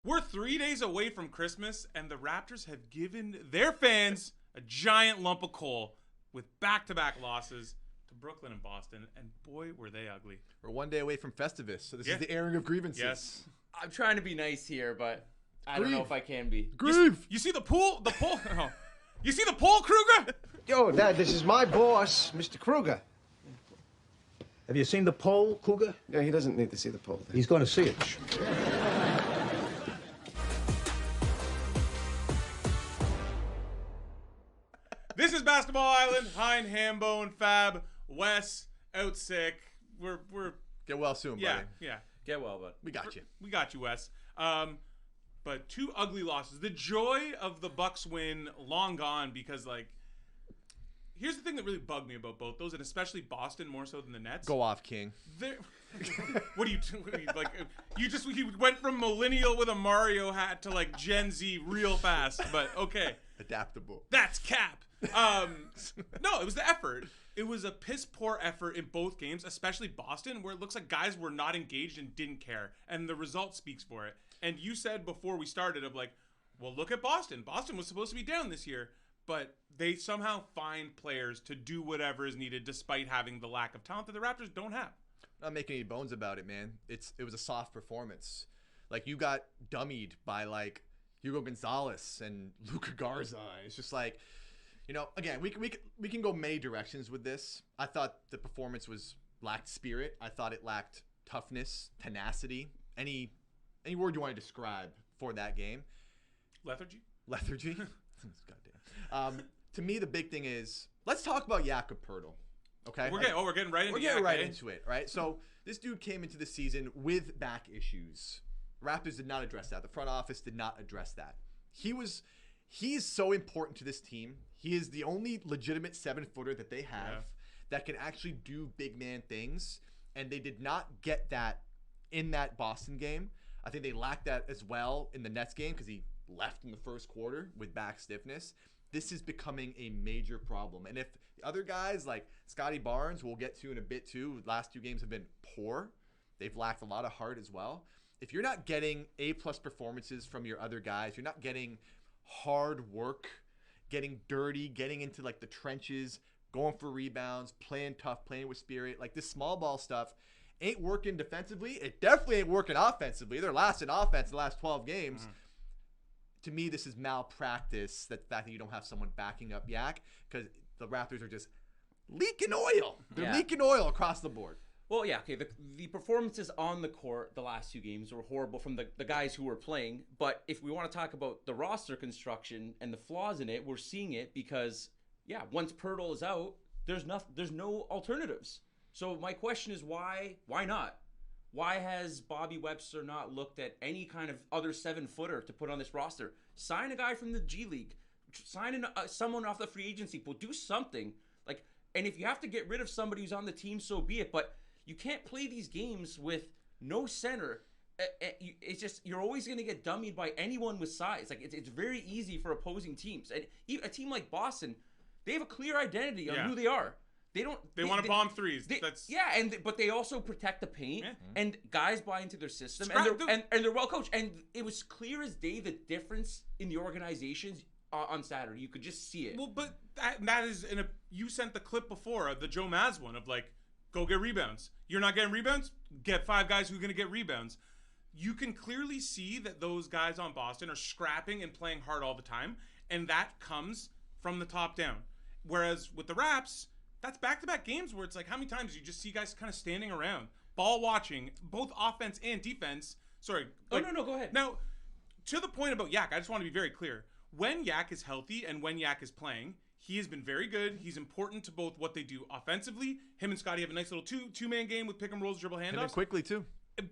We're 3 days away from Christmas, and the Raptors have given their fans a giant lump of coal with back-to-back losses to Brooklyn and Boston, and boy, were they ugly. We're 1 day away from Festivus, so this is the airing of grievances. Yes. I'm trying to be nice here, but I don't know if I can be. Grieve. You see the pool? Oh. You see the pool, Kruger? Yo, Dad, this is my boss, Mr. Kruger. Have you seen the poll, Cougar? Yeah, he doesn't need to see the poll. He's going to see it. This is Basketball Island. Hein, Hambone, Fab, Wes, out sick. We're Get well soon, buddy. Yeah. Get well, bud. We got you. We got you, Wes. But 2 ugly losses. The joy of the Bucks win long gone because, like, here's the thing that really bugged me about both those, and especially Boston more so than the Nets. Go off, King. What are you like? You went from millennial with a Mario hat to like Gen Z real fast, but okay. Adaptable. That's cap. No, it was the effort. It was a piss poor effort in both games, especially Boston, where it looks like guys were not engaged and didn't care, and the result speaks for it. And you said before we started of like, well, look at Boston. Boston was supposed to be down this year, but they somehow find players to do whatever is needed despite having the lack of talent that the Raptors don't have. Not making any bones about it, man. It was a soft performance. Like, you got dummied by like Hugo Gonzalez and Luka Garza. It's just like, you know, again, we can go many directions with this. I thought the performance lacked spirit. I thought it lacked toughness, tenacity. Any word you want to describe for that game? Lethargy. Goddamn. To me, the big thing is, let's talk about Jakob Poeltl. Okay, We're getting right into We're getting right into it, right? So this dude came into the season with back issues. Raptors did not address that. The front office did not address that. He is so important to this team. He is the only legitimate 7-footer that they have that can actually do big man things, and they did not get that in that Boston game. I think they lacked that as well in the Nets game because he left in the first quarter with back stiffness. This is becoming a major problem. And if the other guys like Scotty Barnes, we'll get to in a bit too, last 2 games have been poor. They've lacked a lot of heart as well. If you're not getting A-plus performances from your other guys, you're not getting hard work, getting dirty, getting into like the trenches, going for rebounds, playing tough, playing with spirit, like this small ball stuff ain't working defensively. It definitely ain't working offensively. They're last in offense the last 12 games. Mm-hmm. To me, this is malpractice, the fact that you don't have someone backing up Yak, because the Raptors are just leaking oil. They're leaking oil across the board. Well, yeah, okay. The performances on the court the last 2 games were horrible from the guys who were playing. But if we want to talk about the roster construction and the flaws in it, we're seeing it because, once Poeltl is out, there's no alternatives. So my question is why not? Why has Bobby Webster not looked at any kind of other 7-footer to put on this roster? Sign a guy from the G League. Sign someone off the free agency pool. Do something. And if you have to get rid of somebody who's on the team, so be it. But you can't play these games with no center. It's just, you're always going to get dummied by anyone with size. It's very easy for opposing teams. And a team like Boston, they have a clear identity on who they are. They want to bomb threes. But they also protect the paint, and guys buy into their system, and they're well coached. And it was clear as day the difference in the organizations on Saturday. You could just see it. Well, but that is you sent the clip before the Joe Mazz one of like, go get rebounds. You're not getting rebounds? Get 5 guys who are going to get rebounds. You can clearly see that those guys on Boston are scrapping and playing hard all the time, and that comes from the top down. Whereas with the Raps, that's back-to-back games where it's like, how many times do you just see guys kind of standing around, ball watching, both offense and defense? Sorry. No, go ahead. Now, to the point about Yak, I just want to be very clear. When Yak is healthy and when Yak is playing, he has been very good. He's important to both what they do offensively. Him and Scotty have a nice little two-man game with pick and rolls, dribble handoffs. And quickly, too.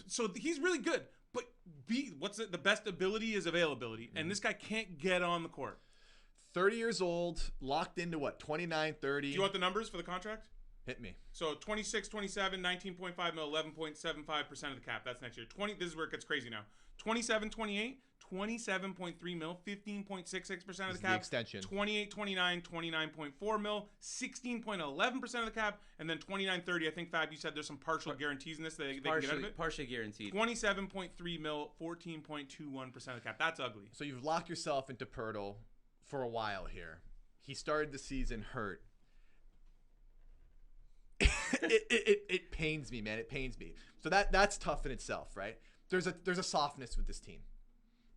So he's really good. But the best ability is availability. And this guy can't get on the court. 30 years old, locked into what, 29, 30. Do you want the numbers for the contract? Hit me. So 26, 27, 19.5 mil, 11.75% of the cap. That's next year. This is where it gets crazy now. 27, 28, 27.3 mil, 15.66% of the The cap. extension. 28.29, 29.4 mil, 16.11% of the cap, and then 29.30. I think Fab, you said there's some partial guarantees in this that they can get out of it. Partially guaranteed. 27.3 mil, 14.21% of the cap. That's ugly. So you've locked yourself into Pirtle for a while here. He started the season hurt. It pains me, man. It pains me. So that's tough in itself, right? There's a softness with this team.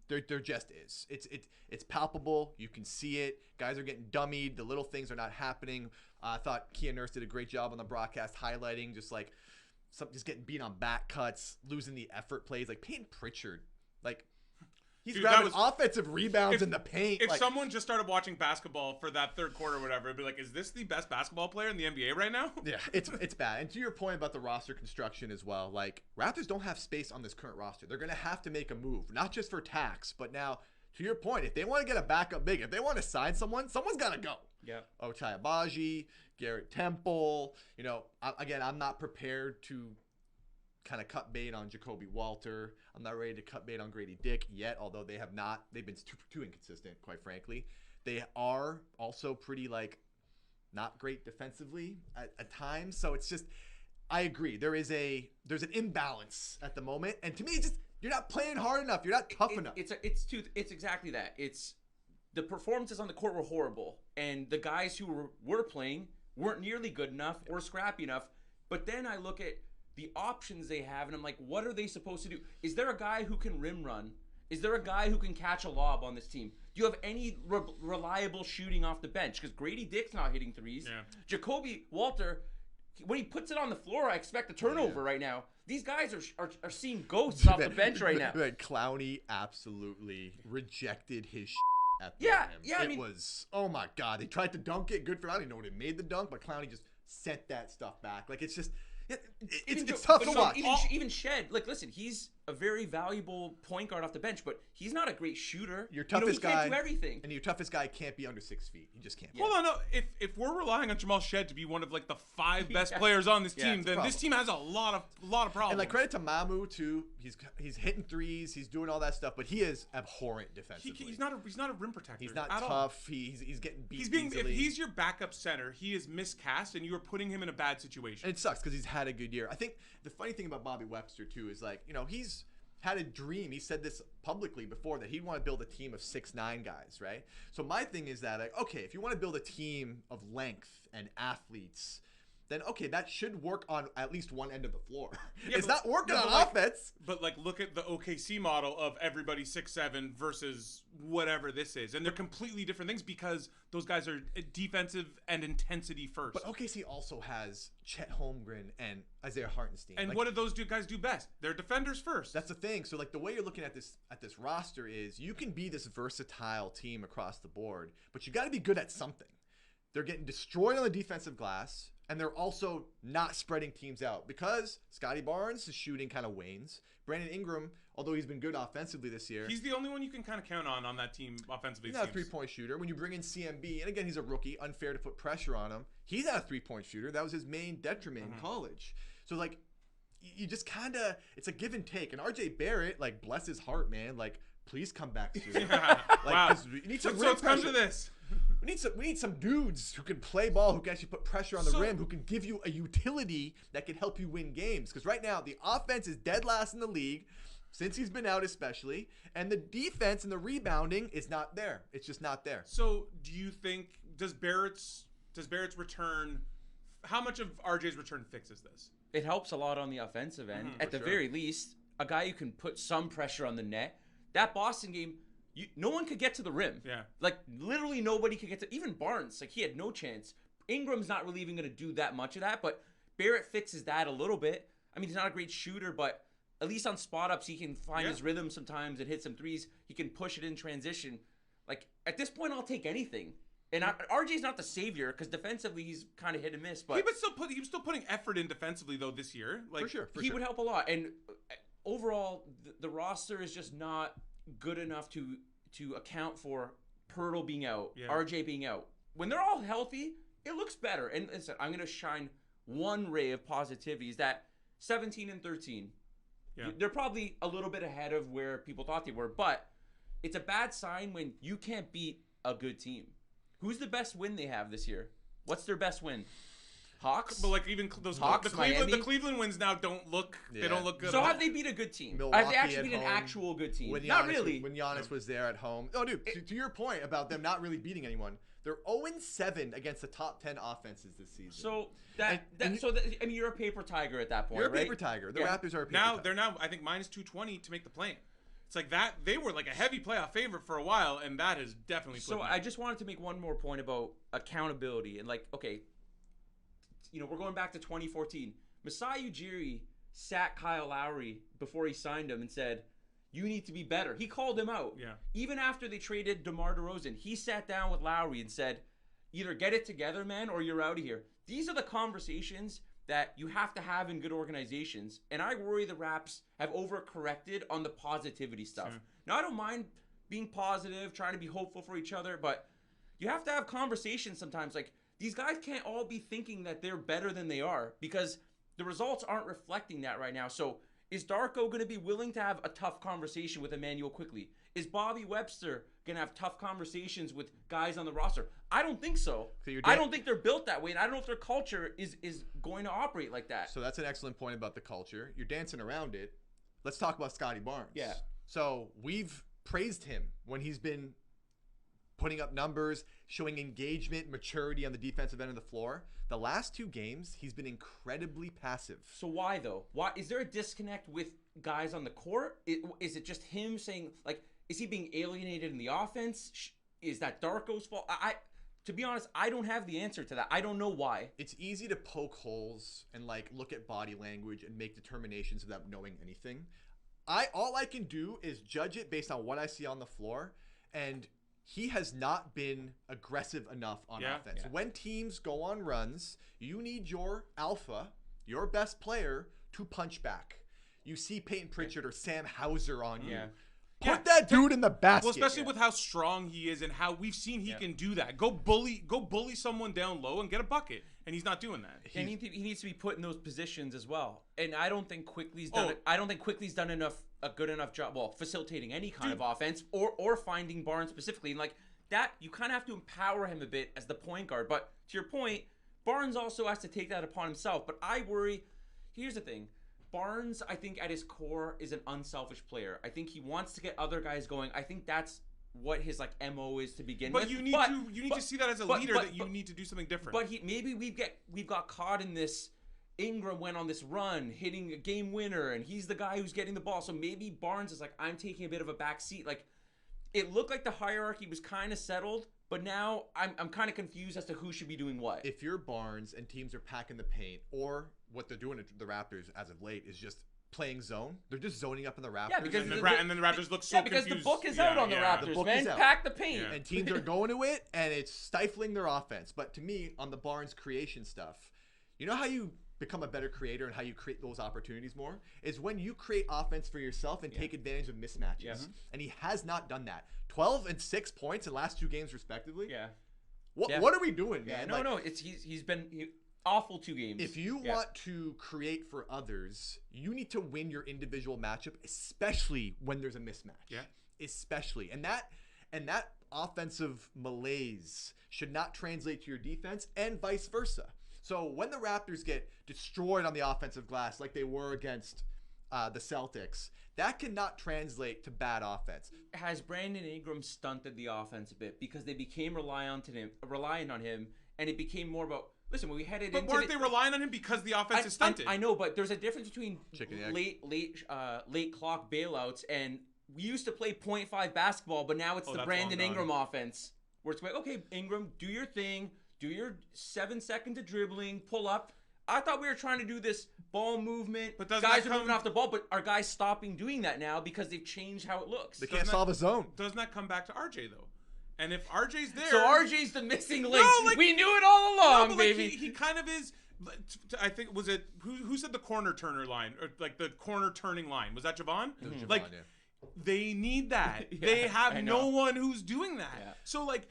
There just is. It's palpable. You can see it. Guys are getting dummied. The little things are not happening. I thought Kia Nurse did a great job on the broadcast highlighting just getting beat on back cuts, losing the effort plays. Like Peyton Pritchard, like he's grabbing offensive rebounds in the paint. If someone just started watching basketball for that third quarter or whatever, it'd be like, is this the best basketball player in the NBA right now? Yeah, it's bad. And to your point about the roster construction as well, like Raptors don't have space on this current roster. They're going to have to make a move, not just for tax, but now to your point, if they want to get a backup big, if they want to sign someone's got to go. Yeah. Ochai Agbaji, Garrett Temple. I'm not prepared to kind of cut bait on Jacoby Walter. I'm not ready to cut bait on Grady Dick yet, although they've been too inconsistent, quite frankly. They are also pretty not great defensively at times. So it's just, I agree. There's an imbalance at the moment. And to me, it's just, you're not playing hard enough. You're not tough enough. It's exactly that. It's the performances on the court were horrible. And the guys who were playing weren't nearly good enough or scrappy enough. But then I look at the options they have, and I'm like, what are they supposed to do? Is there a guy who can rim run? Is there a guy who can catch a lob on this team? Do you have any reliable shooting off the bench? Because Grady Dick's not hitting threes. Yeah. Jacoby Walter, when he puts it on the floor, I expect a turnover right now. These guys are seeing ghosts off the bench right now. Clowney absolutely rejected his at the rim. It was, oh my God. They tried to dunk it. Good for, I don't even know when it made the dunk, but Clowney just sent that stuff back. Like, it's just, it's tough to watch. Even Shed, listen, he's a very valuable point guard off the bench, but he's not a great shooter. Your toughest guy can't do everything. And your toughest guy can't be under 6 feet. He just can't. Hold on, no. If we're relying on Jamal Shed to be one of the 5 best players on this team, then this team has a lot of problems. And credit to Mamu too. He's hitting threes. He's doing all that stuff, but he is abhorrent defensively. He's not a rim protector. He's not tough. All. He's getting beat. If he's your backup center, he is miscast, and you are putting him in a bad situation. And it sucks because he's had a good year. I think the funny thing about Bobby Webster too is he's had a dream. He said this publicly before that he'd want to build a team of 6'9" guys, right? So my thing is that okay, if you want to build a team of length and athletes, then okay, that should work on at least one end of the floor. Yeah, it's not working on offense. But look at the OKC model of everybody 6'7" versus whatever this is, and they're completely different things because those guys are defensive and intensity first. But OKC also has Chet Holmgren and Isaiah Hartenstein. And what do those guys do best? They're defenders first. That's the thing. So the way you're looking at this roster is you can be this versatile team across the board, but you got to be good at something. They're getting destroyed on the defensive glass. And they're also not spreading teams out because Scotty Barnes' shooting kind of wanes. Brandon Ingram, although he's been good offensively this year, he's the only one you can kind of count on that team offensively. He's not a three-point shooter. When you bring in CMB, and again, he's a rookie, unfair to put pressure on him. He's not a three-point shooter. That was his main detriment in college. So, you just kind of, it's a give and take. And RJ Barrett, bless his heart, man, please come back soon. Wow. You need some so it's come to this. We need some dudes who can play ball, who can actually put pressure on the rim, who can give you a utility that can help you win games. Because right now, the offense is dead last in the league, since he's been out especially, and the defense and the rebounding is not there. It's just not there. So do you think, does Barrett's return, how much of RJ's return fixes this? It helps a lot on the offensive end. At the very least, a guy who can put some pressure on the net. That Boston game, no one could get to the rim. Yeah. Literally nobody could get to, even Barnes, he had no chance. Ingram's not really even going to do that much of that, but Barrett fixes that a little bit. I mean, he's not a great shooter, but at least on spot ups, he can find his rhythm sometimes and hit some threes. He can push it in transition. At this point, I'll take anything. And RJ's not the savior because defensively he's kind of hit and miss, but he was still putting effort in defensively though this year. For sure, he would help a lot. And overall, the roster is just not good enough to account for Pirtle being out, RJ being out. When they're all healthy, it looks better. And listen, I'm going to shine one ray of positivity is that 17 and 13. Yeah. They're probably a little bit ahead of where people thought they were, but it's a bad sign when you can't beat a good team. Who's the best win they have this year? What's their best win? Hawks? But like even those Hawks, the Cleveland wins now don't look they don't look good. So at have all. they beat a good team? Milwaukee Have they actually at beat an home. actual good team? When Not Giannis, really. When Giannis was there at home. Oh, dude, to your point about them not really beating anyone, they're 0-7 against the top 10 offenses this season. So I mean, you're a paper tiger at that point, You're a right? paper tiger. The Yeah. Raptors are a paper Now tiger. they're now I think minus 220 to make the play. It's like that they were like a heavy playoff favorite for a while, and that is definitely. So I just wanted to make one more point about accountability and like, okay, we're going back to 2014. Masai Ujiri sat Kyle Lowry before he signed him and said, "You need to be better." He called him out. Yeah. Even after they traded DeMar DeRozan, he sat down with Lowry and said, "Either get it together, man, or you're out of here." These are the conversations that you have to have in good organizations. And I worry the Raps have overcorrected on the positivity stuff. Sure. Now, I don't mind being positive, trying to be hopeful for each other, but you have to have conversations sometimes. Like, these guys can't all be thinking that they're better than they are because the results aren't reflecting that right now. So is Darko going to be willing to have a tough conversation with Emmanuel quickly? Is Bobby Webster going to have tough conversations with guys on the roster? I don't think so. I don't think they're built that way, and I don't know if their culture is going to operate like that. So that's an excellent point about the culture. You're dancing around it. Let's talk about Scotty Barnes. Yeah. So we've praised him when he's been putting up numbers, showing engagement, maturity on the defensive end of the floor. The last 2 games, he's been incredibly passive. So why though? Why is there a disconnect with guys on the court? Is it just him saying, like, is he being alienated in the offense? Is that Darko's fault? To be honest, I don't have the answer to that. I don't know why. It's easy to poke holes and like look at body language and make determinations without knowing anything. All I can do is judge it based on what I see on the floor, and he has not been aggressive enough on offense. Yeah. When teams go on runs, you need your alpha, your best player, to punch back. You see Peyton Pritchard or Sam Hauser on you. Yeah. Put that dude in the basket. Well, especially with how strong he is and how we've seen he can do that. Go bully someone down low and get a bucket, and he's not doing that. And he needs to be put in those positions as well. And I don't think Quickly's done it. I don't think Quickly's done a good enough job, facilitating any kind of offense or finding Barnes specifically. And like that, you kind of have to empower him a bit as the point guard. But to your point, Barnes also has to take that upon himself. But I worry. Here's the thing. Barnes, I think at his core, is an unselfish player. I think he wants to get other guys going. I think that's what his like MO is to begin with. But you need to see that as a leader that you need to do something different. But maybe we've got caught in this. Ingram went on this run, hitting a game winner, and he's the guy who's getting the ball. So maybe Barnes is like, I'm taking a bit of a back seat. Like, it looked like the hierarchy was kind of settled, but now I'm kind of confused as to who should be doing what. If you're Barnes and teams are packing the paint, or what they're doing to the Raptors as of late is just playing zone. They're just zoning up in the Raptors. Yeah, because and then the Raptors look so confused. because the book is out on the Raptors, The book man. is out. Pack the paint. Yeah. And teams are going to it, and it's stifling their offense. But to me, on the Barnes creation stuff, you know how you become a better creator and how you create those opportunities more? Is when you create offense for yourself and take advantage of mismatches. Yeah. And he has not done that. 12 and 6 points in the last 2 games, respectively. Yeah. What are we doing, man? Yeah, no. He's been awful 2 games. If you want to create for others, you need to win your individual matchup, especially when there's a mismatch. Yeah. Especially. And that offensive malaise should not translate to your defense and vice versa. So when the Raptors get destroyed on the offensive glass like they were against the Celtics, that cannot translate to bad offense. Has Brandon Ingram stunted the offense a bit because they became reliant on him, and it became more about, listen, when we headed But into weren't they relying on him because the offense is stunted? I know, but there's a difference between Chicken egg. late clock bailouts, and we used to play 0.5 basketball, but now it's the that's Brandon long Ingram gone. offense where it's like, okay, Ingram, do your thing, do your 7 seconds of dribbling, pull up. I thought we were trying to do this ball movement. But doesn't guys that are moving come- off the ball, but are guys stopping doing that now because they've changed how it looks? They can't solve a zone. Doesn't that come back to RJ though? And if RJ's there, So RJ's the missing link. like- We knew it all along, but baby. Like he kind of is. I think was it who said the corner turner line or like the corner turning line? Was that Javon? Javon, Like yeah. they need that. Yeah, they I have no know. one who's doing that. Yeah. So like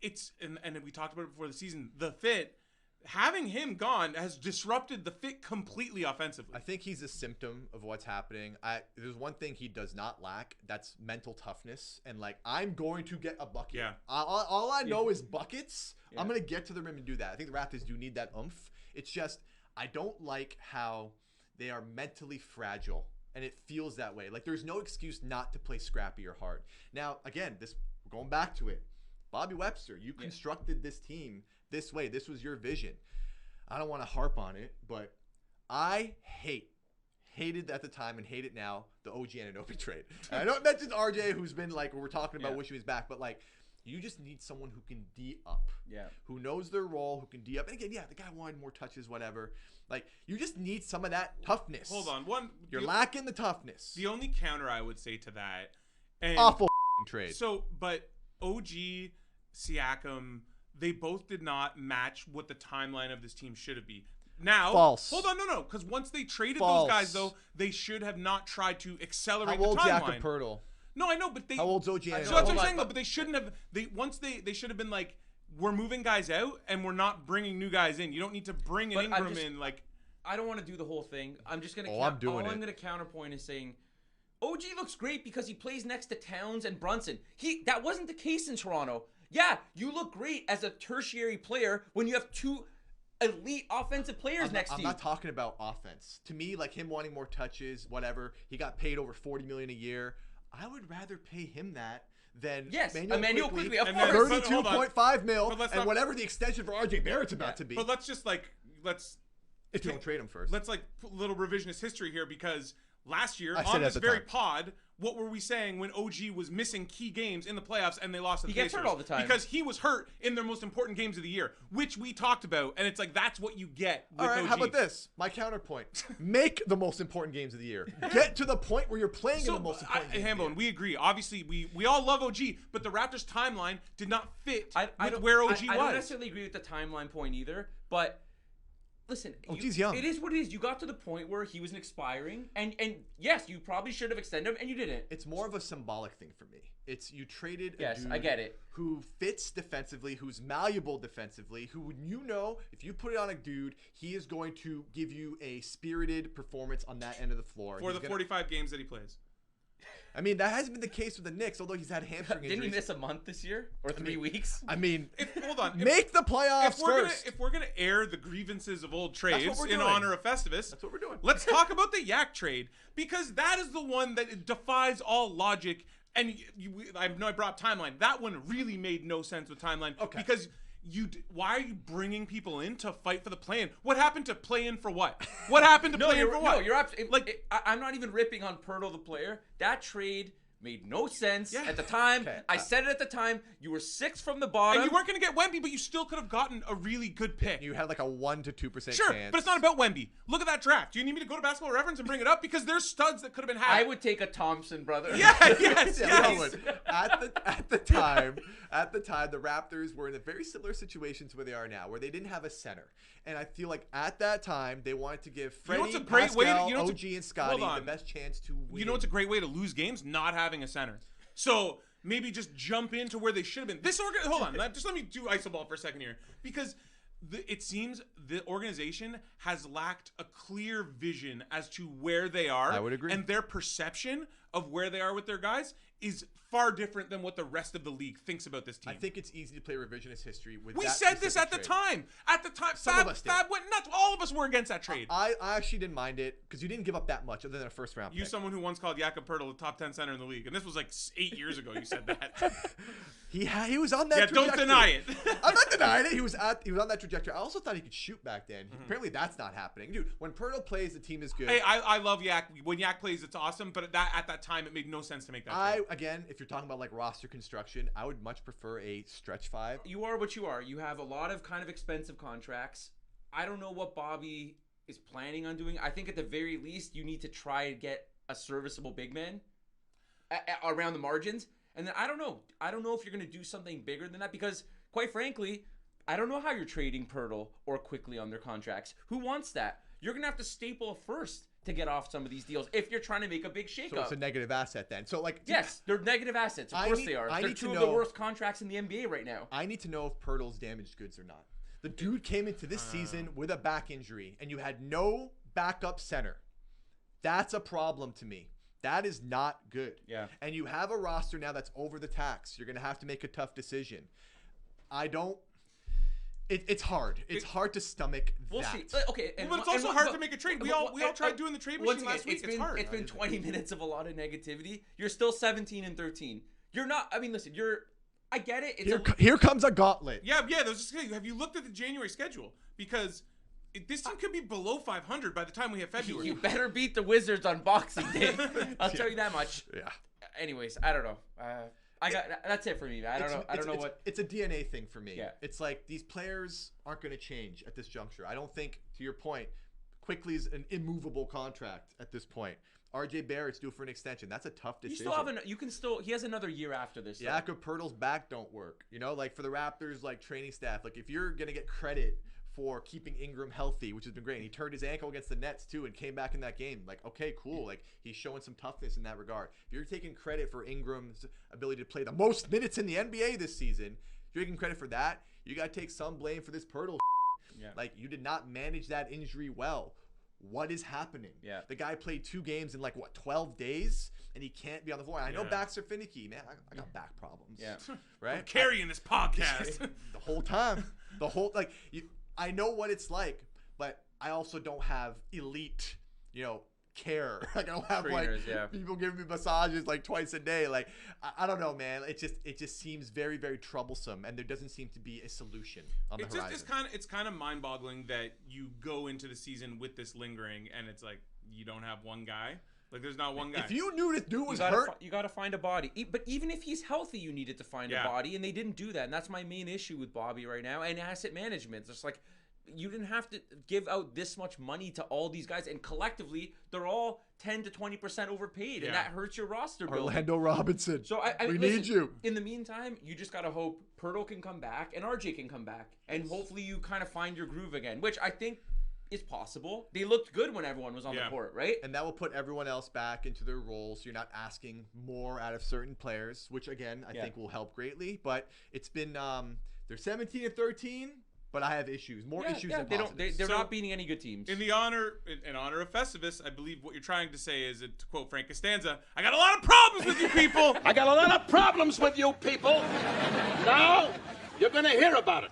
it's and we talked about it before the season. The fit. having him gone has disrupted the fit completely offensively. I think he's a symptom of what's happening. There's one thing he does not lack. That's mental toughness. And like, I'm going to get a bucket. Yeah. All I know is buckets. Yeah. I'm going to get to the rim and do that. I think the Raptors do need that oomph. It's just, I don't like how they are mentally fragile. And it feels that way. Like, there's no excuse not to play scrappy or hard. Now, again, we're going back to it. Bobby Webster, you constructed this team this way. This was your vision. I don't want to harp on it, but I hated at the time and hate it now, the OG Anunoby trade. And I know it mentions RJ, who's been like, we're talking about wishing he was back, but like, you just need someone who can D up. Yeah. Who knows their role, who can D up. And again, the guy wanted more touches, whatever. Like, you just need some of that toughness. Hold on. You're lacking the toughness. The only counter I would say to that. And awful trade. So, but OG, Siakam, they both did not match what the timeline of this team should have been. Now, false. Hold on, no, because once they traded those guys, though, they should have not tried to accelerate the timeline. How old's Jakob Poeltl? No, I know, but they. How old's OG? So that's what I'm saying, though. But they shouldn't have. They should have been like, we're moving guys out and we're not bringing new guys in. You don't need to bring an Ingram in. Like, I don't want to do the whole thing. I'm just gonna. I'm doing it. I'm gonna counterpoint is saying, OG looks great because he plays next to Towns and Brunson. That wasn't the case in Toronto. Yeah, you look great as a tertiary player when you have two elite offensive players next to you. I'm not talking about offense. To me, like him wanting more touches, whatever. He got paid over $40 million a year. I would rather pay him that than Emmanuel Quickly, of course. $32.5 mil, and whatever the extension for RJ Barrett's about to be. But let's if you don't trade him first. Let's put a little revisionist history here, because last year on this very pod, what were we saying when OG was missing key games in the playoffs and they lost to the Pacers? He gets hurt all the time. Because he was hurt in their most important games of the year, which we talked about. And it's like, that's what you get with all right, OG. How about this? My counterpoint. Make the most important games of the year. Get to the point where you're playing in the most important games. Hambone, we agree. Obviously, we all love OG, but the Raptors timeline did not fit with where OG was. I don't necessarily agree with the timeline point either, but... Listen, OG's young. It is what it is. You got to the point where he was expiring, and yes, you probably should have extended him, and you didn't. It's more of a symbolic thing for me. It's you traded a dude I get it. Who fits defensively, who's malleable defensively, who if you put it on a dude, he is going to give you a spirited performance on that end of the floor. For the 45 games that he plays. I mean, that hasn't been the case with the Knicks, although he's had hamstring injuries. Didn't he miss a month this year? Or 3 weeks? I mean, hold on. Make the playoffs first. If we're going to air the grievances of old trades in honor of Festivus, that's what we're doing. Let's talk about the Yak trade, because that is the one that defies all logic. And I know I brought up timeline. That one really made no sense with timeline. Okay. Because why are you bringing people in to fight for the play-in? What happened to play-in for what? What happened to play-in for what? No, you're absolutely... I'm not even ripping on Poeltl, the player. That trade made no sense at the time. Okay. I said it at the time. You were 6th from the bottom. And you weren't going to get Wemby, but you still could have gotten a really good pick. You had like a 1 to 2% chance. Sure, but it's not about Wemby. Look at that draft. Do you need me to go to Basketball Reference and bring it up? Because there's studs that could have been had. I would take a Thompson, brother. Yeah, yes. At the time, the Raptors were in a very similar situation to where they are now, where they didn't have a center. And I feel like at that time, they wanted to give Freddie, Pascal, OG, and Scotty the best chance to win. You know what's a great way to lose games? Not having a center. So maybe just jump into where they should have been. Hold on. Just let me do isoball for a second here. Because it seems the organization has lacked a clear vision as to where they are. I would agree. And their perception of where they are with their guys is far different than what the rest of the league thinks about this team. I think it's easy to play revisionist history with we that said this at trade. the time. Some of us did. Fab went nuts. All of us were against that trade. I actually didn't mind it because you didn't give up that much other than a first round pick. You someone who once called Jakob Poeltl the top 10 center in the league. And this was like 8 years ago you said that. He was on that trajectory. Don't deny it. I'm not denying it. He was on that trajectory. I also thought he could shoot back then. Apparently that's not happening. Dude, when Poeltl plays, the team is good. Hey, I love Yak. When Yak plays, it's awesome. But at that time, it made no sense to make that trade. Again, if you're talking about like roster construction, I would much prefer a stretch 5. You are what you are. You have a lot of kind of expensive contracts. I don't know what Bobby is planning on doing. I think at the very least, you need to try to get a serviceable big man around the margins. And then I don't know. I don't know if you're going to do something bigger than that because, quite frankly, I don't know how you're trading Poeltl or Quickly on their contracts. Who wants that? You're going to have to staple a first to get off some of these deals if you're trying to make a big shakeup. So it's a negative asset then. So like yes, they're negative assets. Of course they are. They're two of the worst contracts in the NBA right now. I need to know if Poeltl's damaged goods or not. The dude came into this season with a back injury, and you had no backup center. That's a problem to me. That is not good. Yeah. And you have a roster now that's over the tax. You're going to have to make a tough decision. It's hard. It's hard to stomach We'll that. see. Okay, But it's also hard to make a trade. We all tried doing the trade machine last week. It's hard. It's been 20 minutes of a lot of negativity. You're still 17-13. You're not. I mean, listen. I get it. Here comes a gauntlet. Yeah. Have you looked at the January schedule? Because this team could be below 500 by the time we have February. You better beat the Wizards on Boxing Day. I'll tell you that much. Yeah. Anyways, I don't know. That's it for me. I don't know what. It's a DNA thing for me. Yeah. It's like these players aren't going to change at this juncture. I don't think, to your point, Quickly's an immovable contract at this point. RJ Barrett's due for an extension. That's a tough decision. He has another year after this. Jakob Poeltl's back don't work. Like for the Raptors, like training staff, like if you're going to get credit for keeping Ingram healthy, which has been great. And he turned his ankle against the Nets too and came back in that game. Like, okay, cool. Like he's showing some toughness in that regard. If you're taking credit for Ingram's ability to play the most minutes in the NBA this season, if you're taking credit for that, you got to take some blame for this Poeltl. Yeah. Like you did not manage that injury well. What is happening? Yeah. The guy played 2 games in 12 days, and he can't be on the floor. I know backs are finicky, man. I got back problems. Yeah. Right? I'm carrying this podcast. The whole time. I know what it's like, but I also don't have elite, care. Like I don't have Trainers, people giving me massages twice a day. Like I don't know, man. It just seems very, very troublesome, and there doesn't seem to be a solution on the horizon. It's kind of mind-boggling that you go into the season with this lingering, and it's like you don't have one guy. Like there's not one guy. If you knew this dude was hurt, you got to find a body. But even if he's healthy, you needed to find a body, and they didn't do that. And that's my main issue with Bobby right now. And asset management. It's just like you didn't have to give out this much money to all these guys, and collectively they're all 10 to 20% overpaid, and that hurts your roster building. Orlando Robinson. So we need you. In the meantime, you just gotta hope Poeltl can come back and RJ can come back, and hopefully you kind of find your groove again, which I think is possible. They looked good when everyone was on the court, right? And that will put everyone else back into their roles. You're not asking more out of certain players, which again I think will help greatly. But it's been they're 17-13. But I have issues, more issues than positives. They're not beating any good teams. In honor of Festivus, I believe what you're trying to say is, to quote Frank Costanza, I got a lot of problems with you people. I got a lot of problems with you people. Now you're going to hear about it.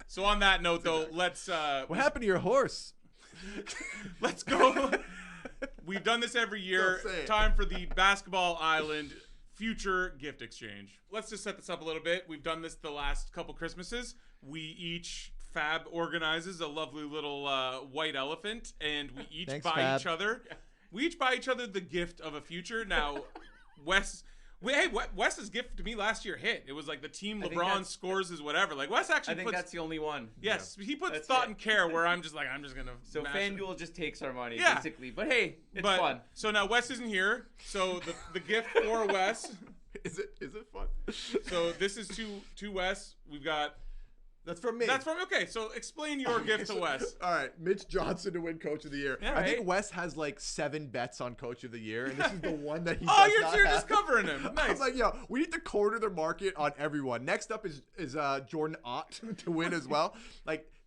So on that note, though, let's... what happened to your horse? Let's go. We've done this every year. Time for the Basketball Island future gift exchange. Let's just set this up a little bit. We've done this the last couple Christmases. Fab organizes a lovely little white elephant, and we each buy each other. We each buy each other the gift of a future. Now, Wes's gift to me last year hit. It was like the team LeBron scores is whatever. Like Wes actually. I think that's the only one. Yes, he puts thought and care where I'm just gonna. So FanDuel just takes our money basically, but hey, it's fun. So now Wes isn't here. So the gift for Wes. Is it fun? So this is to Wes. We've got. That's from me. Okay, so explain your gift to Wes. All right, Mitch Johnson to win Coach of the Year. I think Wes has 7 bets on Coach of the Year, and this is the one that he does not you're have. just covering him. Nice. I was like, we need to corner the market on everyone. Next up is Jordan Ott to win as well.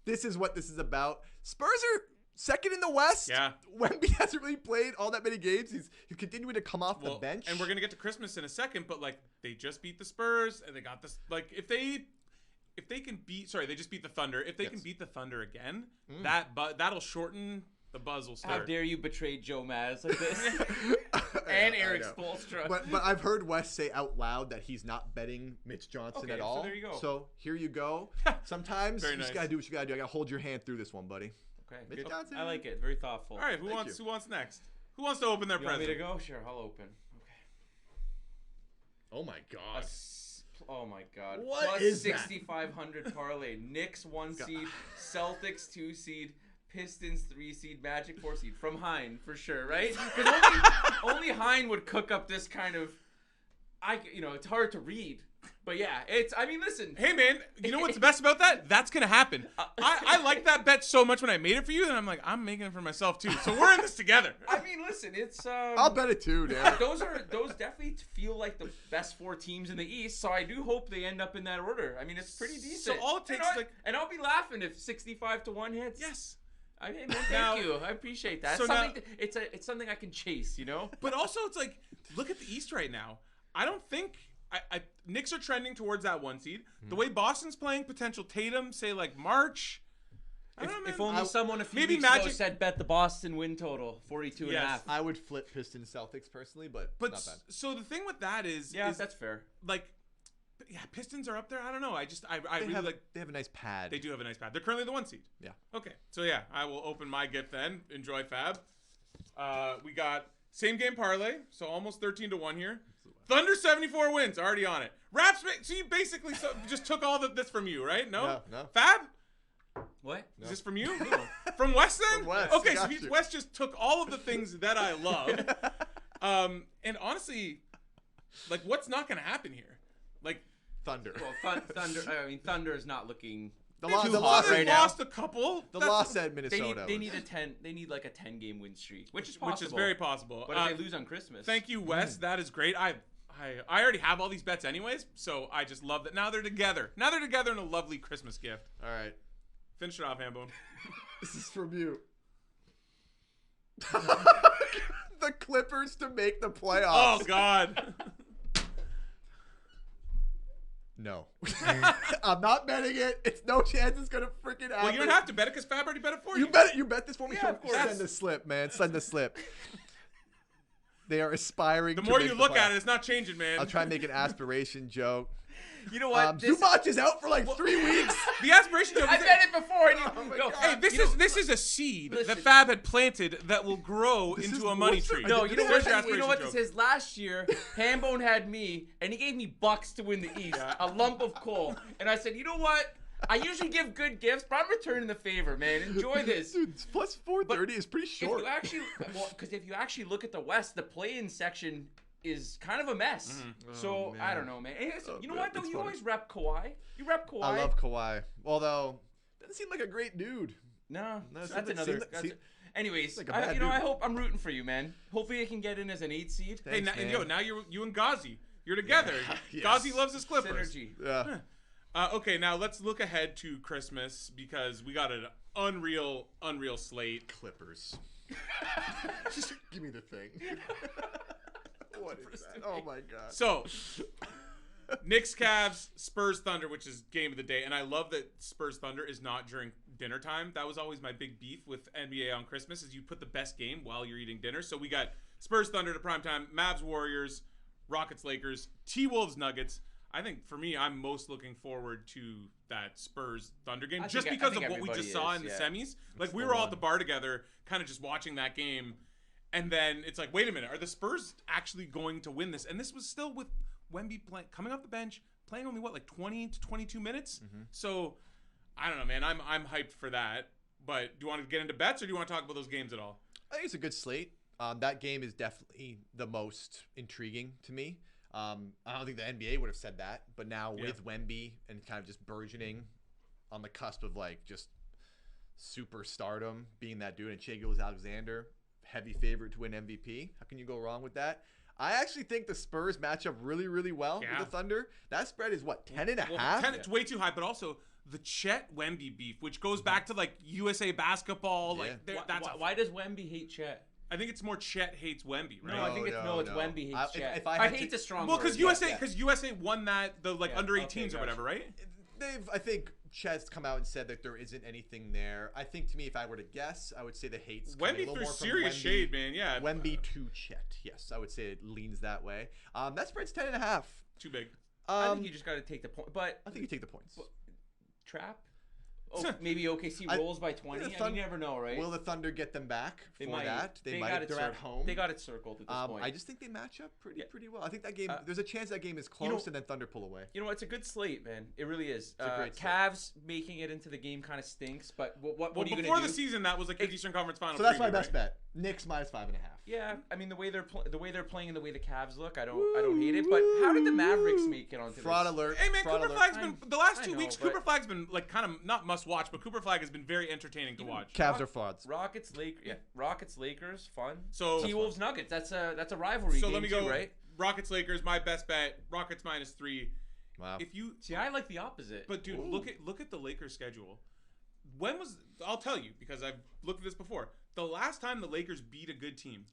This is what this is about. Spurs are second in the West. Yeah. Wemby hasn't really played all that many games. He's continuing to come off the bench. And we're gonna get to Christmas in a second, but they just beat the Spurs, and they got this. If they can beat, they just beat the Thunder. If they can beat the Thunder again, that'll shorten the buzz. Will start. How dare you betray Joe Mazz like this? And Eric Spoelstra. But I've heard Wes say out loud that he's not betting Mitch Johnson at all. So there you go. So here you go. Sometimes you just gotta do what you gotta do. I gotta hold your hand through this one, buddy. Okay. Mitch Johnson. I like it. Very thoughtful. All right. Who wants next? Who wants to open their present? present? Want me to go? Sure, I'll open. Okay. Oh my God. Oh my God. What Plus is 6,500 parlay. Knicks 1 seed, Celtics 2 seed, Pistons 3 seed, Magic 4 seed. From Hein, for sure, right? Because only Hein would cook up this kind of, it's hard to read. But yeah, I mean, listen. Hey man, you know what's the best about that? That's gonna happen. I like that bet so much when I made it for you, and I'm like, I'm making it for myself too. So we're in this together. I mean, listen, it's I'll bet it too, Dan. those definitely feel like the best 4 teams in the East. So I do hope they end up in that order. I mean, it's pretty decent. So all it takes is and I'll be laughing if 65-1 hits. Yes. I mean, man, thank you. I appreciate that. So It's something I can chase, you know. But also, it's like, look at the East right now. I don't think Knicks are trending towards that 1 seed. The way Boston's playing, potential Tatum, say like March. I don't know, man. If only someone a few maybe weeks ago Magic said bet the Boston win total 42 and a half. I would flip Pistons Celtics personally, but not bad. So the thing with that is, That's fair. Like, yeah, Pistons are up there. I don't know. I They really have like. they have a nice pad. They do have a nice pad. They're currently the 1 seed. Yeah. Okay. So yeah, I will open my gift then. Enjoy Fab. We got same game parlay, so almost 13-1 here. Thunder 74 wins, already on it. Raps, so you basically just took all this from you, right? No. Fab. What? Is this from you? From Wes then? From Wes, Okay, so got you. Wes just took all of the things that I love. And honestly, like, what's not going to happen here? Like, Thunder. Well, Thunder. I mean, Thunder is not looking. The they've loss right now. lost a couple. The That's- loss at Minnesota. They need a 10. They need like a 10-game win streak, which is possible. which is very possible. But if they lose on Christmas, Thank you, Wes. That is great. I already have all these bets anyways, so I just love that. Now they're together. Now they're together in a lovely Christmas gift. All right. Finish it off, Hambone. This is from you. The Clippers to make the playoffs. Oh, God. No. I'm not betting it. It's no chance it's gonna freaking happen. Well, you don't have to bet it because Fab already bet it for you. You bet it. You bet this for me. Yeah, of course. Send the slip, man. Send the slip. They are aspiring. The to more make you the look at playoffs. it, it's not changing, man. I'll try and make an aspiration joke. you know what? Zubac is out for like 3 weeks. The aspiration joke I is bet it before. And Oh my no, God. hey, this is a seed that Fab had planted that will grow into a money tree. No, you know There's what? your You aspiration know what joke. this is? Last year, Hambone had me, and he gave me bucks to win the East, a lump of coal, and I said, you know what? I usually give good gifts, but I'm returning the favor, man. Enjoy this. Dude, plus 430 is pretty short. Because if you actually look at the West, the play-in section is kind of a mess. So man. I don't know, man. Hey, you know man, what though? it's You funny. always rep Kawhi. You rep Kawhi. I love Kawhi. Although, doesn't seem like a great dude. No, No, that's seems another. like- seems- Anyways, like a bad I dude. hope I'm rooting for you, man. Hopefully, I can get in as an 8 seed. Hey, Thanks, man. now you and Ghazi, you're together. Yes. Ghazi loves his Clippers. Synergy. Yeah. Okay, now let's look ahead to Christmas because we got an unreal slate. Clippers. Just give me the thing. What is that? Oh my god. So, Knicks, Cavs, Spurs, Thunder, which is game of the day, and I love that Spurs Thunder is not during dinner time. That was always my big beef with NBA on Christmas, is you put the best game while you're eating dinner. So we got Spurs Thunder to prime time, Mavs Warriors, Rockets Lakers, T-Wolves Nuggets. I think for me, I'm most looking forward to that Spurs Thunder game just because of what we just saw in the semis. Like we were all at the bar together, kind of just watching that game. And then it's like, wait a minute, are the Spurs actually going to win this? And this was still with Wemby coming off the bench, playing only, 20 to 22 minutes? So, I don't know, man. I'm hyped for that. But do you want to get into bets, or do you want to talk about those games at all? I think it's a good slate. That game is definitely the most intriguing to me. I don't think the NBA would have said that, but now with Wemby and kind of just burgeoning on the cusp of like just superstardom, being that dude, and gilgeous-alexander, heavy favorite to win MVP. How can you go wrong with that? I actually think the Spurs match up really, really well with the Thunder. That spread is what, 10.5? 10, it's way too high, but also the Chet Wemby beef, which goes back to like USA basketball. Like Why does Wemby hate Chet? I think it's more Chet hates Wemby, right? No, I think it's Wemby hates Chet. If I I had hate to- the strong Well, word. because USA won that under 18s okay, or gotcha. whatever, right? I think Chet's come out and said that there isn't anything there. I think to me, if I were to guess, I would say the hate's coming a Wemby little threw more from serious Wemby- shade, man. Yeah, Wemby to Chet. Yes, I would say it leans that way. That spread's 10.5. too big. I think you just got to take the point. But I think you take the points. Trap? maybe OKC rolls by 20. You never know, right? Will the Thunder get them back They for might. that? They might. They're at home. They got it circled at this point. I just think they match up pretty well. I think that game. There's a chance that game is close and then Thunder pull away. You know, it's a good slate, man. It really is. It's a great Cavs making it into the game kind of stinks, but what are you going to do? Before the season, that was like an Eastern Conference Final. So that's my preview, best right? bet. Knicks minus 5.5. Yeah, I mean the way they're playing and the way the Cavs look, I don't hate it. But how did the Mavericks make it onto Fraud this? alert. Hey man, fraud Cooper alert. Flag's been the last I 2 know, weeks. but- Cooper Flag's been like kind of not must watch, but Cooper Flag has been very entertaining to watch. Cavs are frauds. Rockets, Lakers, fun. So- T-Wolves, Nuggets. That's a rivalry. So game let me too, go. right? Rockets Lakers, my best bet. Rockets -3. Wow. If you See, I like the opposite. But dude, look at the Lakers schedule. I'll tell you because I've looked at this before. The last time the Lakers beat a good team,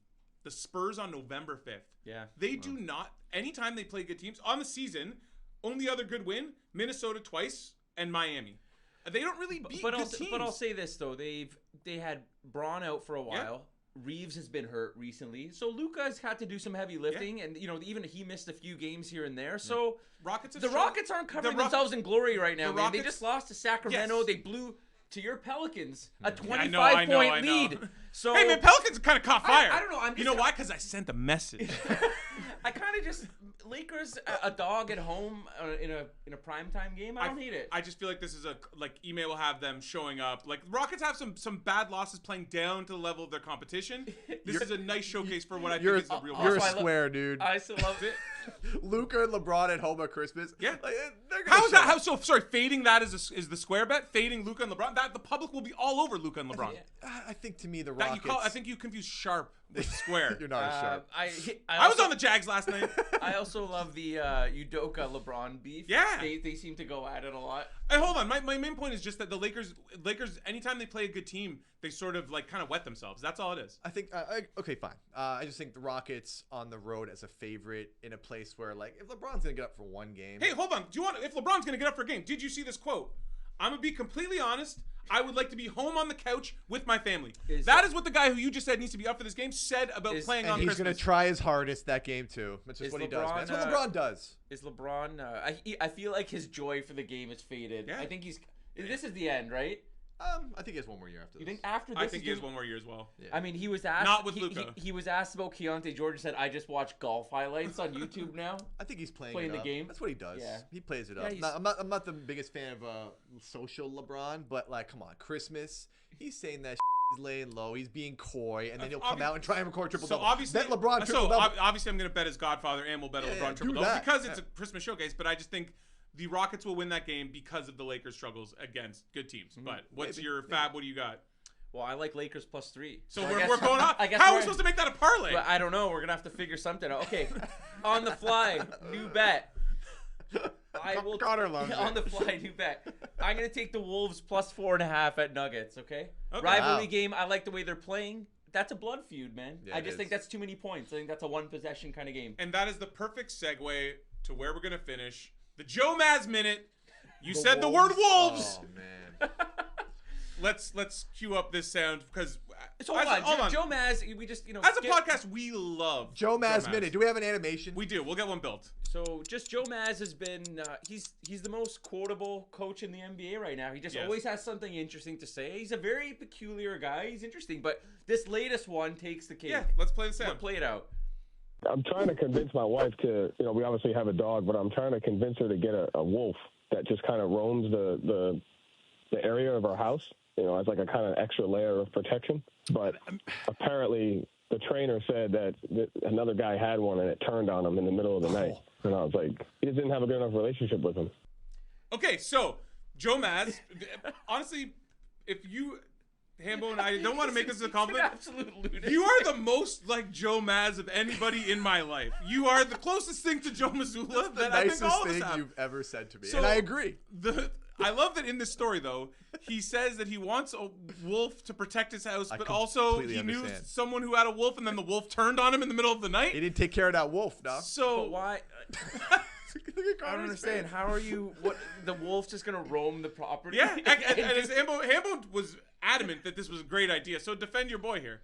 the Spurs on November 5th. Yeah. They do not anytime they play good teams on the season, only other good win, Minnesota twice and Miami. They don't really beat good teams. But I'll say this though, they had Braun out for a while. Reeves has been hurt recently, so Luka's had to do some heavy lifting, and even he missed a few games here and there. So Rockets the Rockets aren't covering themselves in glory right now, man. They just lost to Sacramento. Yes. They blew to your Pelicans a 25-point I know. lead. So Hey man, Pelicans kind of caught fire. I don't know. You know why? Because I sent a message. I kind of just Lakers a dog at home in a primetime game. I don't hate it. I just feel like this is Ime will have them showing up. Like Rockets have some bad losses playing down to the level of their competition. This is a nice showcase for what I think is the real. You're a Rockets. square, dude. I still love it. Luka and LeBron at home at Christmas. Yeah. They're gonna How is show that? up. Sorry, fading that is the square bet. Fading Luka and LeBron. That the public will be all over Luka and LeBron. I think to me the That Rockets. I think you confuse sharp with square. You're not as sharp. I was on the Jags last night. I also love the Udoka LeBron beef. Yeah. They seem to go at it a lot. Hey, hold on. My main point is just that the Lakers, anytime they play a good team, they sort of kind of wet themselves. That's all it is. I think okay, fine. I just think the Rockets on the road as a favorite in a place where if LeBron's gonna get up for one game. Hey, hold on. If LeBron's going to get up for a game, did you see this quote? I'm going to be completely honest. I would like to be home on the couch with my family. That is what the guy who you just said needs to be up for this game said about playing on and he's Christmas. going to try his hardest that game too. That's just what he does. Man. That's what LeBron does. Is LeBron? I feel like his joy for the game is faded. Yeah. I think this is the end, right? I think he has one more year after this. You think after this? I think he has one more year as well. I mean, he was asked. Not with Luka. He was asked about Keontae George and said, "I just watch golf highlights on YouTube now." I think he's playing the it up. game. That's what he does. Yeah. He plays it Yeah, up. I'm not the biggest fan of social LeBron, but come on, Christmas. He's saying that he's laying low. He's being coy, and then he'll come out and try and record triple double. Obviously, bet LeBron triple double. Obviously, I'm going to bet his Godfather and we'll bet LeBron triple double because it's a Christmas showcase. But I just think the Rockets will win that game because of the Lakers' struggles against good teams. But what's your Fab? What do you got? Well, I like Lakers +3. So we're going on. How are we supposed to make that a parlay? I don't know. We're gonna have to figure something out. Okay, on the fly, new bet. I will Connor loves it. on the fly, new bet. I'm gonna take the Wolves +4.5 at Nuggets. Okay. Okay. Rivalry game. I like the way they're playing. That's a blood feud, man. Yeah, I it just is. think that's too many points. I think that's a one possession kind of game. And that is the perfect segue to where we're going to finish the Joe Mazz Minute. You said the word wolves. Oh man. Let's cue up this sound because So hold on. Joe Mazz, we just as a podcast we love Joe Mazz Minute. Do we have an animation? We do. We'll get one built. So just Joe Mazz has been he's the most quotable coach in the NBA right now. He just always has something interesting to say. He's a very peculiar guy. He's interesting, but this latest one takes the cake. Yeah, let's play the sound. Play it out. I'm trying to convince my wife to, we obviously have a dog, but I'm trying to convince her to get a wolf that just kind of roams the area of our house, as like a kind of extra layer of protection. But apparently the trainer said that another guy had one and it turned on him in the middle of the night. And I was like, he just didn't have a good enough relationship with him. Okay, so Joe Mazz, honestly, if you, Hambone, I don't want to make this a compliment. Absolute lunatic. You are the most like Joe Mazz of anybody in my life. You are the closest thing to Joe Mazzulla that I think all of us thing have. you've ever said to me, So, and I agree. I love that in this story, though, he says that he wants a wolf to protect his house, but also completely he knew understand. someone who had a wolf, and then the wolf turned on him in the middle of the night. He didn't take care of that wolf, no. So But why? I don't understand. How are you? What the wolf's just gonna roam the property? Yeah, and Hambone was adamant that this was a great idea. So defend your boy here.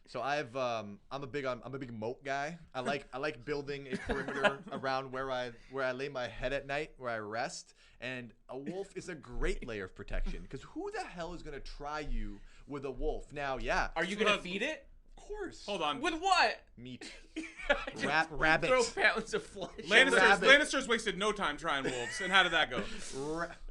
So I'm a big moat guy. I like building a perimeter around where I lay my head at night, where I rest. And a wolf is a great layer of protection because who the hell is gonna try you with a wolf? Now, yeah. Are you gonna feed it? Of course. Hold on. With what? Meat. Rabbit. Rabbit. Throw pounds of flesh. Lannisters wasted no time trying wolves. And how did that go?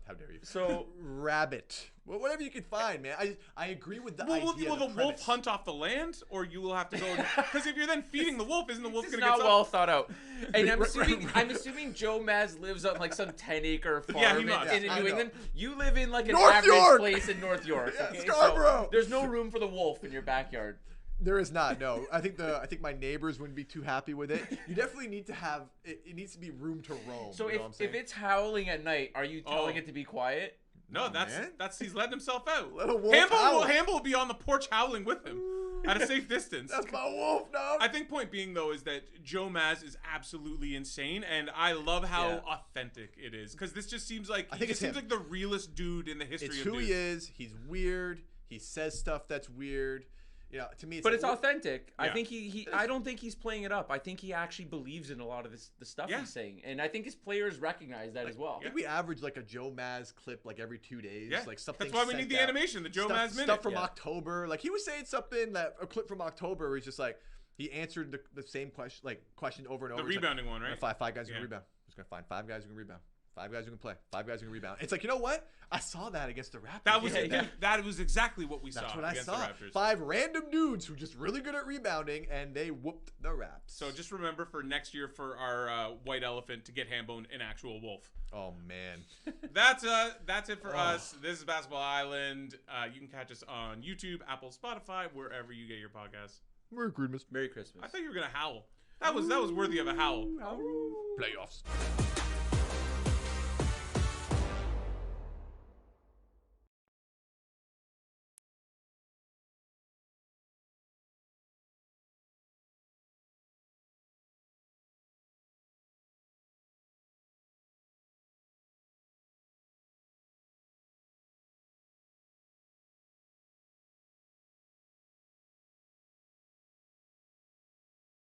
How dare you? So rabbit. Well, whatever you can find, man. I agree with the idea. Will the wolf hunt off the land, or you will have to go? Because if you're then feeding the wolf, isn't the wolf going to get? Not well thought out. And I'm assuming Joe Mazz lives on like some 10-acre farm in New England. You live in like an average place in North York. Yeah, okay? Scarborough. So there's no room for the wolf in your backyard. There is not. No, I think my neighbors wouldn't be too happy with it. You definitely need to have it needs to be room to roam. So you know if it's howling at night, are you telling it to be quiet? No, that's he's letting himself out. Let a wolf howl. Hambone will be on the porch howling with him at a safe distance. That's my wolf, dog. I think point being though is that Joe Mazz is absolutely insane, and I love how authentic it is because this just seems like seems like the realest dude in the history. It's of who dudes. he is. He's weird. He says stuff that's weird. You know, to me, it's authentic. Yeah. I think I don't think he's playing it up. I think he actually believes in a lot of the stuff he's saying, and I think his players recognize that as well. I think we average like a Joe Mazz clip like every 2 days. Yeah, like something. That's why we need the animation, the Joe Mazz minute stuff from October. Like he was saying something a clip from October where he's just like he answered the same question over and over. The rebounding one, right? Five guys who can rebound. He's gonna find 5 guys who can rebound. 5 guys who can play. 5 guys who can rebound. It's like, you know what? I saw that against the Raptors. That was exactly what we saw. That's what I against saw. The Raptors. 5 random dudes who just really good at rebounding, and they whooped the Raps. So just remember for next year for our white elephant to get Hambone an actual wolf. Oh man, that's it for us. This is Basketball Island. You can catch us on YouTube, Apple, Spotify, wherever you get your podcasts. Merry Christmas. Merry Christmas. I thought you were gonna howl. That was worthy of a howl. Playoffs.